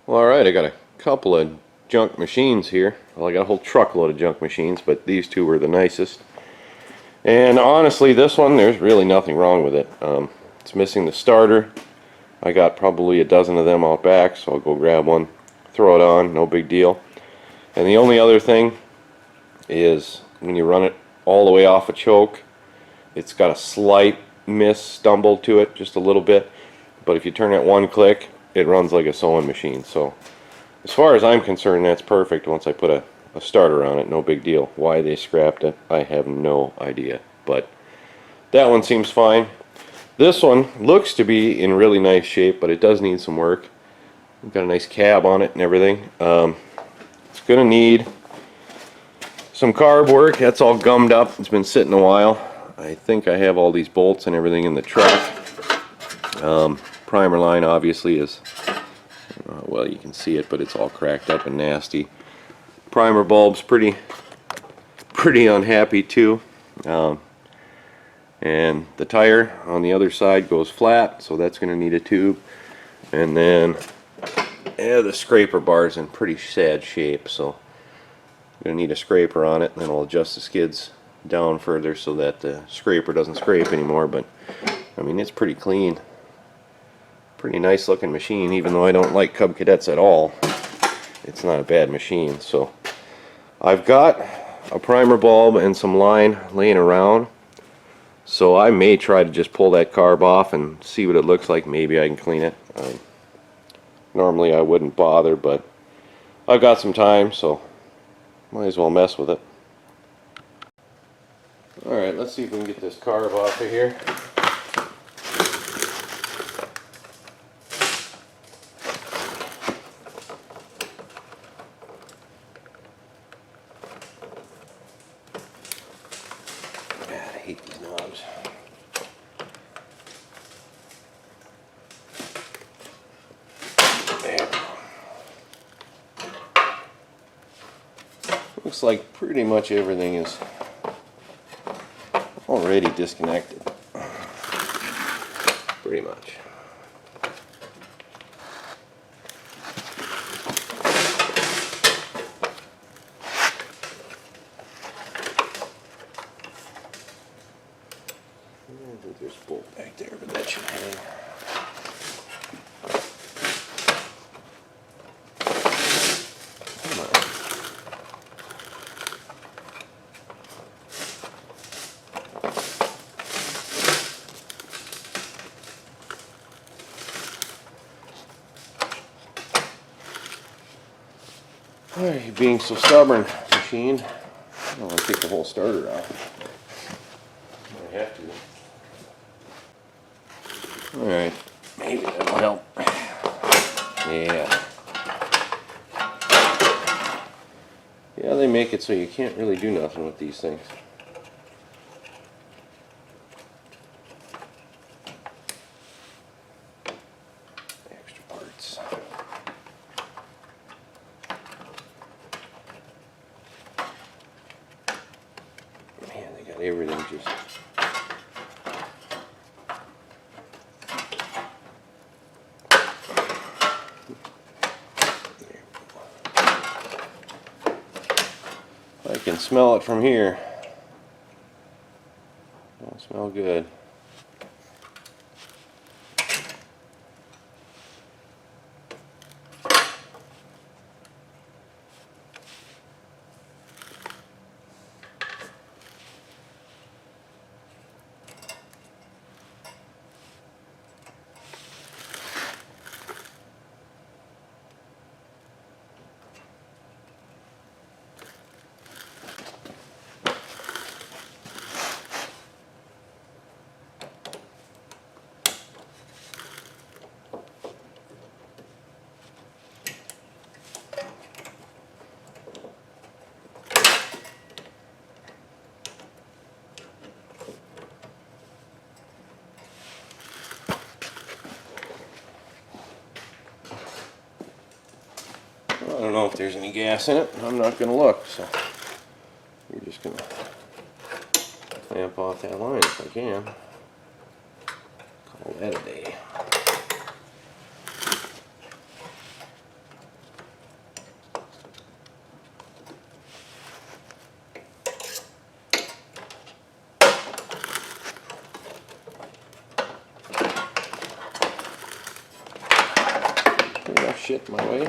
Well, alright, I got a couple of junk machines here. Well, I got a whole truckload of junk machines, but these two were the nicest. And honestly, this one, there's really nothing wrong with it. It's missing the starter. I got probably a dozen of them out back, so I'll go grab one, throw it on, no big deal. And the only other thing is when you run it all the way off a choke, it's got a slight stumble to it, just a little bit. But if you turn it one click, it runs like a sewing machine. So as far as I'm concerned, that's perfect. Once I put a starter on it, no big deal. Why they scrapped it, I have no idea. But that one seems fine. This one looks to be in really nice shape, but it does need some work. We've got a nice cab on it and everything. It's going to need some carb work. That's all gummed up. It's been sitting a while. I think I have all these bolts and everything in the truck. Primer line obviously is, well, you can see it, but it's all cracked up and nasty. Primer bulb's pretty unhappy too. And the tire on the other side goes flat, so that's going to need a tube. And then the scraper bar's in pretty sad shape, so I'm going to need a scraper on it, and then I'll adjust the skids down further so that the scraper doesn't scrape anymore. But I mean, it's pretty clean. Pretty nice looking machine, even though I don't like Cub Cadets at all. It's not a bad machine. So I've got a primer bulb and some line laying around, so I may try to just pull that carb off and see what it looks like. Maybe I can clean it. Normally I wouldn't bother, but I've got some time, so might as well mess with it. Alright, let's see if we can get this carb off of here. I hate these knobs. There. Looks like pretty much everything is already disconnected. Pretty much. I think there's a bolt back there, but that should hang. Come on. Alright, being so stubborn, machine. I don't want to take the whole starter off. I have to. Alright, maybe that'll help. Yeah. Yeah, they make it so you can't really do nothing with these things. Extra parts. Man, they got everything just... I can smell it from here. Don't smell good. I don't know if there's any gas in it. I'm not going to look, so we're just going to clamp off that line if I can. Call that a day. shit in my way.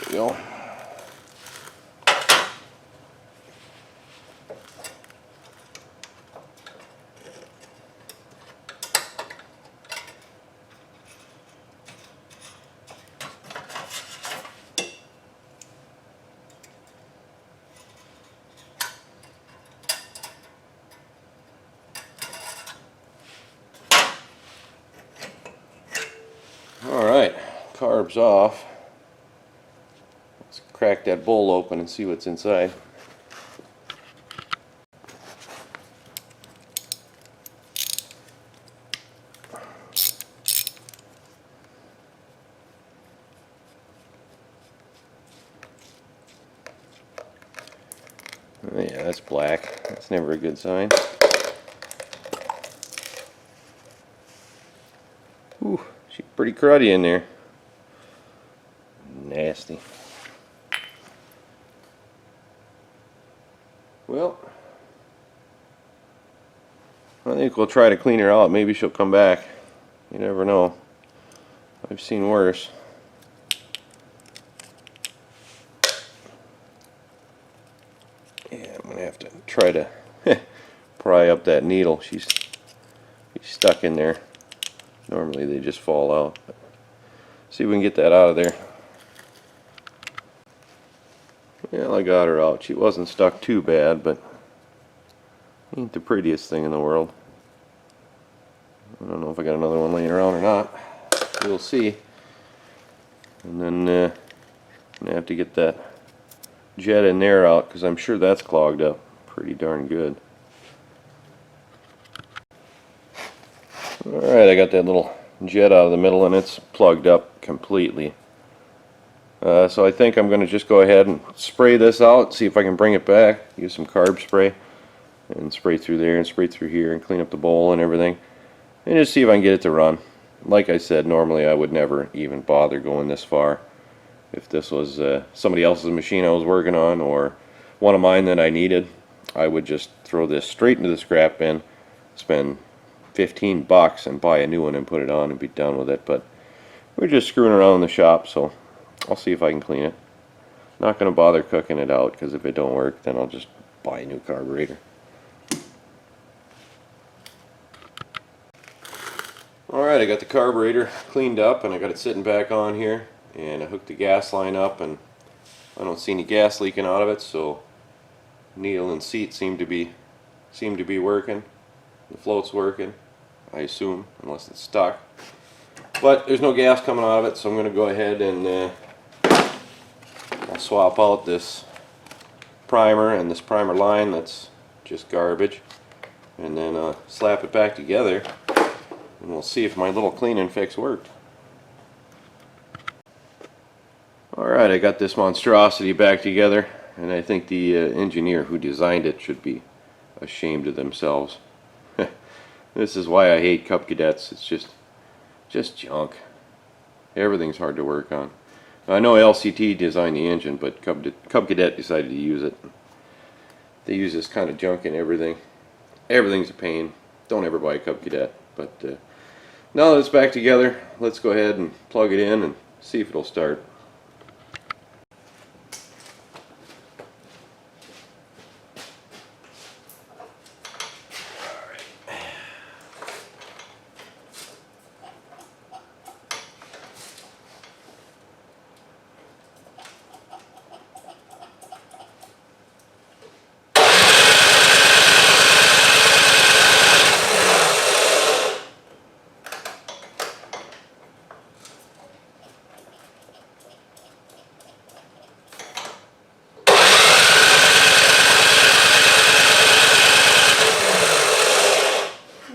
There we go. Alright, carbs off. Let's crack that bowl open and see what's inside. Oh, yeah, that's black. That's never a good sign. Ooh, she's pretty cruddy in there. Nasty. Well, I think we'll try to clean her out. Maybe she'll come back. You never know. I've seen worse. Yeah, I'm gonna have to try to pry up that needle. She's stuck in there. Normally they just fall out. But see if we can get that out of there. Well, I got her out. She wasn't stuck too bad, but ain't the prettiest thing in the world. I don't know if I got another one laying around or not. We'll see. And then I'm gonna have to get that jet in there out because I'm sure that's clogged up pretty darn good. Alright, I got that little jet out of the middle and it's plugged up completely. So I think I'm going to just go ahead and spray this out, see if I can bring it back. Use some carb spray and spray through there and spray through here and clean up the bowl and everything. And just see if I can get it to run. Like I said, normally I would never even bother going this far. If this was somebody else's machine I was working on or one of mine that I needed, I would just throw this straight into the scrap bin, spend $15 and buy a new one and put it on and be done with it. But we're just screwing around in the shop, so I'll see if I can clean it. Not going to bother cooking it out because if it don't work, then I'll just buy a new carburetor. Alright, I got the carburetor cleaned up and I got it sitting back on here, and I hooked the gas line up and I don't see any gas leaking out of it, so needle and seat seem to be working. The float's working, I assume, unless it's stuck. But there's no gas coming out of it, so I'm going to go ahead and I'll swap out this primer and this primer line that's just garbage, and then slap it back together, and we'll see if my little cleaning fix worked. Alright, I got this monstrosity back together, and I think the engineer who designed it should be ashamed of themselves. This is why I hate Cub Cadets. It's just junk. Everything's hard to work on. I know LCT designed the engine, but Cub Cadet decided to use it. They use this kind of junk in everything. Everything's a pain. Don't ever buy a Cub Cadet. But now that it's back together, let's go ahead and plug it in and see if it'll start.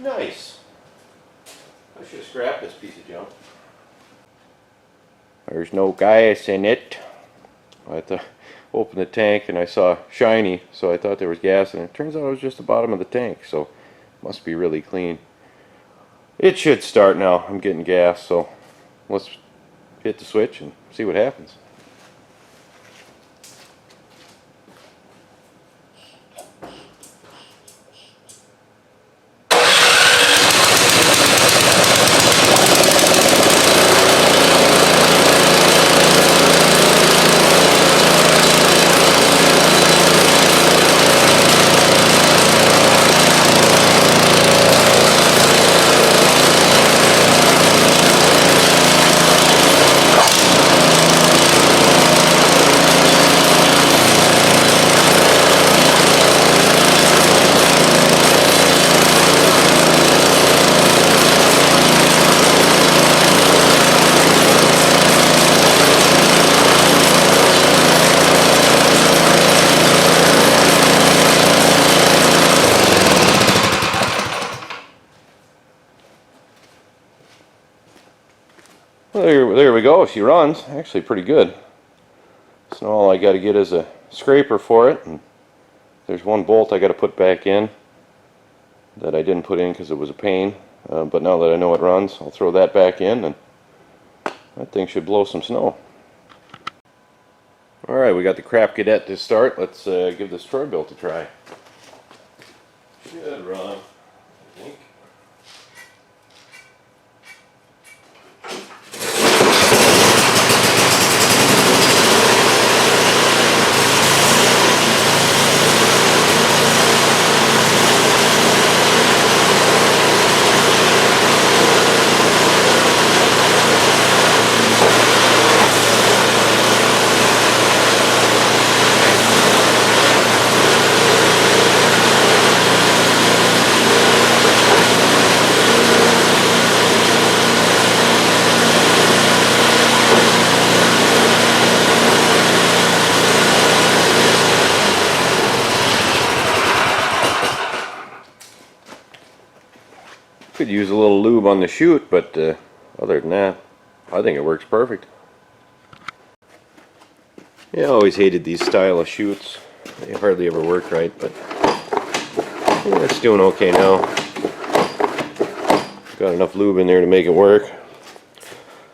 Nice. I should have scrapped this piece of junk. There's no gas in it. I opened the tank and I saw shiny, so I thought there was gas in it. Turns out it was just the bottom of the tank, so Must be really clean. It should start now. I'm getting gas, so let's hit the switch and see what happens. Well, there we go. She runs actually pretty good. So all I got to get is a scraper for it, and there's one bolt I got to put back in that I didn't put in because it was a pain. But now that I know it runs, I'll throw that back in, and that thing should blow some snow. Alright, we got the crap cadet to start. Let's give this Troy built a try. Should run, I think. Could use a little lube on the chute, but other than that, I think it works perfect. Yeah, I always hated these style of chutes. They hardly ever work right, but yeah, it's doing okay now. Got enough lube in there to make it work.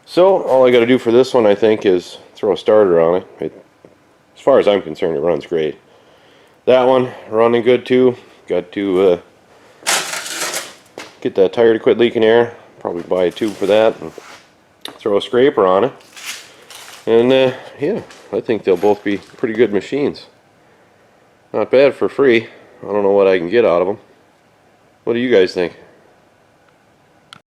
So all I got to do for this one, I think, is throw a starter on it. As far as I'm concerned, it runs great. That one running good too. Got to get that tire to quit leaking air. Probably buy a tube for that and throw a scraper on it. And yeah, I think they'll both be pretty good machines. Not bad for free. I don't know what I can get out of them. What do you guys think?